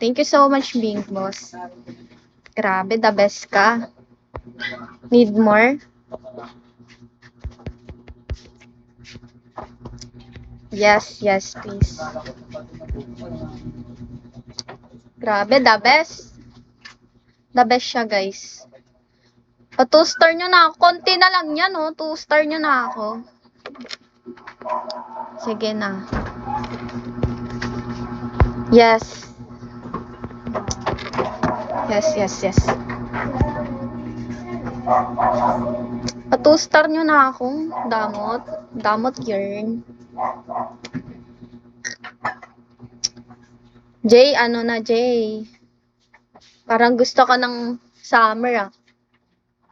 Thank you so much, Big Boss. Grabe, the best ka. Need more? Yes, please. Grabe, the best. The best siya, guys. 2-star nyo na ako. Konti na lang yan, oh. 2-star nyo na ako. Sige na. Yes. Yes. 2-star nyo na ako. Damot yarn. Jay, ano na, Jay? Parang gusto ka ng summer, ah.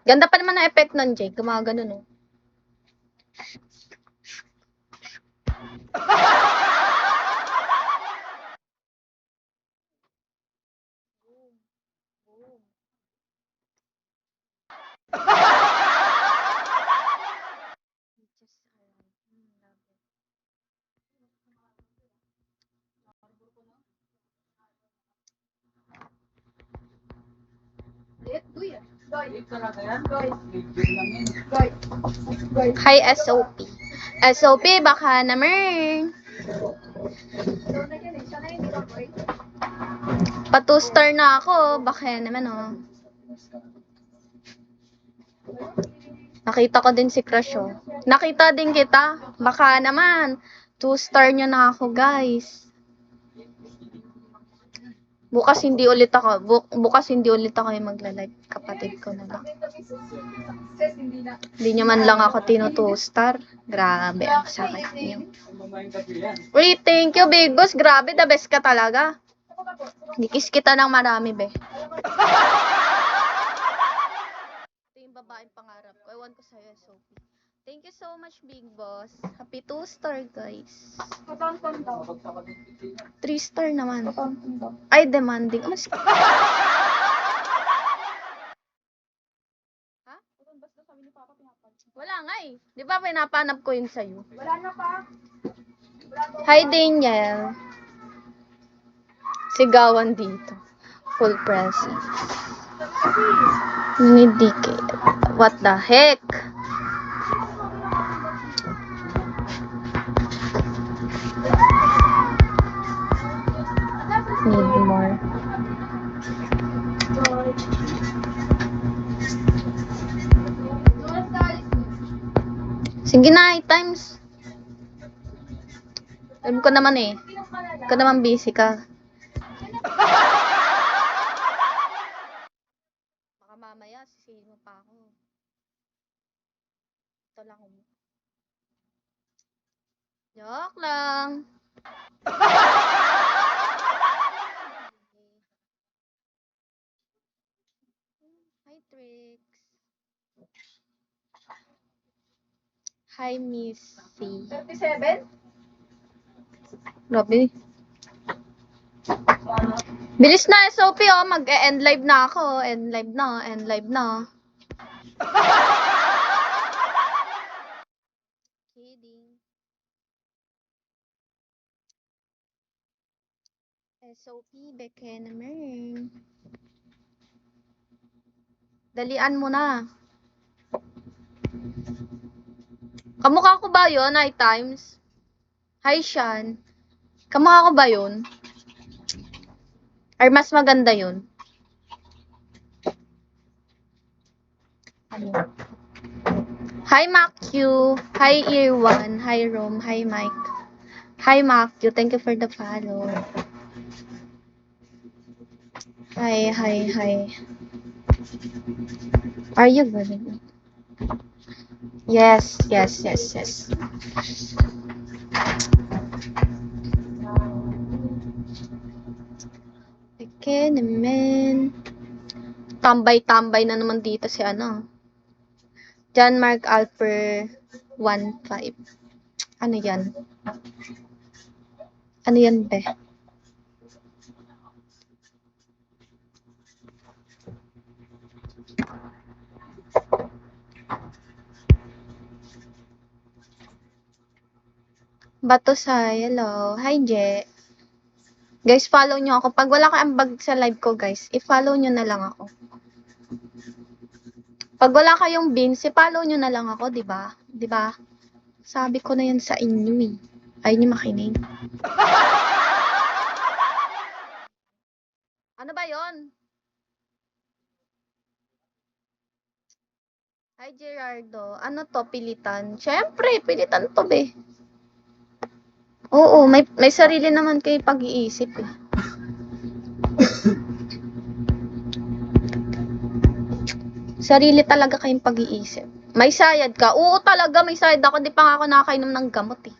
Ganda pa naman ang effect nun, Jay. Gumagano, no? Hi, SOP. SOP, baka naman. 2-star na ako. Baka naman, oh. Nakita ko din si Crush, oh. Nakita din kita. Baka naman. 2-star nyo na ako, guys. Bukas hindi ulit ako yung magla-live. Kapatid ko na lang. Hindi nyo man lang ako tino-2-star. Grabe, ang sakit nyo. Wait, thank you, Big Boss. Grabe, the best ka talaga. Dikis kita ng marami, be. Ito yung babaeng pangarap ko. Ewan ko sa'yo, SOP. Thank you so much, Big Boss. Happy 2-star, guys. 3-star naman. Ay, demanding. Mas... Ha? Wala nga eh. Di ba pinapanap ko yun sa'yo? Wala na pa. Hi, Daniel. Sigawan dito. Full presence. Need DK. What the heck? Need more. Sige na, times. Alam ko naman eh. Ikaw naman busy ka. Baka mamaya, sisihin mo pa ako. Ito lang. Joke lang. Hi, Trix. Hi, Missy. 37? Grabe. Bilis na, SOP, oh. Mag-end live na ako. End live na. Kidding. SOP, beke naman. Dalian mo na. Kamukha ko ba yun, Night Times? Hi, Sean. Kamukha ko ba yun? Or mas maganda yun? Hi, Macq. Hi, Ear1. Hi, Rome. Hi, Mike. Hi, Macq. Thank you for the follow. Hi. Are you good? Yes. Okay naman. Tambay-tambay na naman dito si ano. John Mark Alper 15. Ano yan? Ano yan, be? Bato sa hello. Hi, Je. Guys, follow nyo ako. Pag wala kang ambag sa live ko, guys, i-follow nyo na lang ako. Pag wala kayong beans, i-follow nyo na lang ako, di ba? Di ba? Sabi ko na yan sa inyo eh. Ayaw nyo makinig. Ano ba yon? Hi, Gerardo. Ano to, pilitan? Siyempre, pilitan to, be. Oo, may sarili naman kayo pag-iisip eh. Sarili talaga kayong pag-iisip. May sayad ka? Oo talaga, may sayad ako. Di pa nga ako nakakainom ng gamot eh.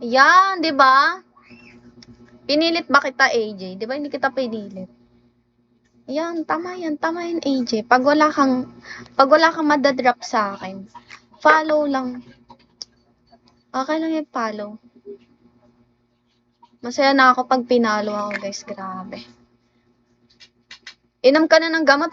Yan, di ba? Pinilit ba kita, AJ? Di ba hindi kita pinilit? Yan, tama yan, AJ. Pag wala kang madadrop sa akin, follow lang. Okay lang yung follow. Masaya na ako pag pinalo ako, guys. Grabe. Inom ka na ng gamot,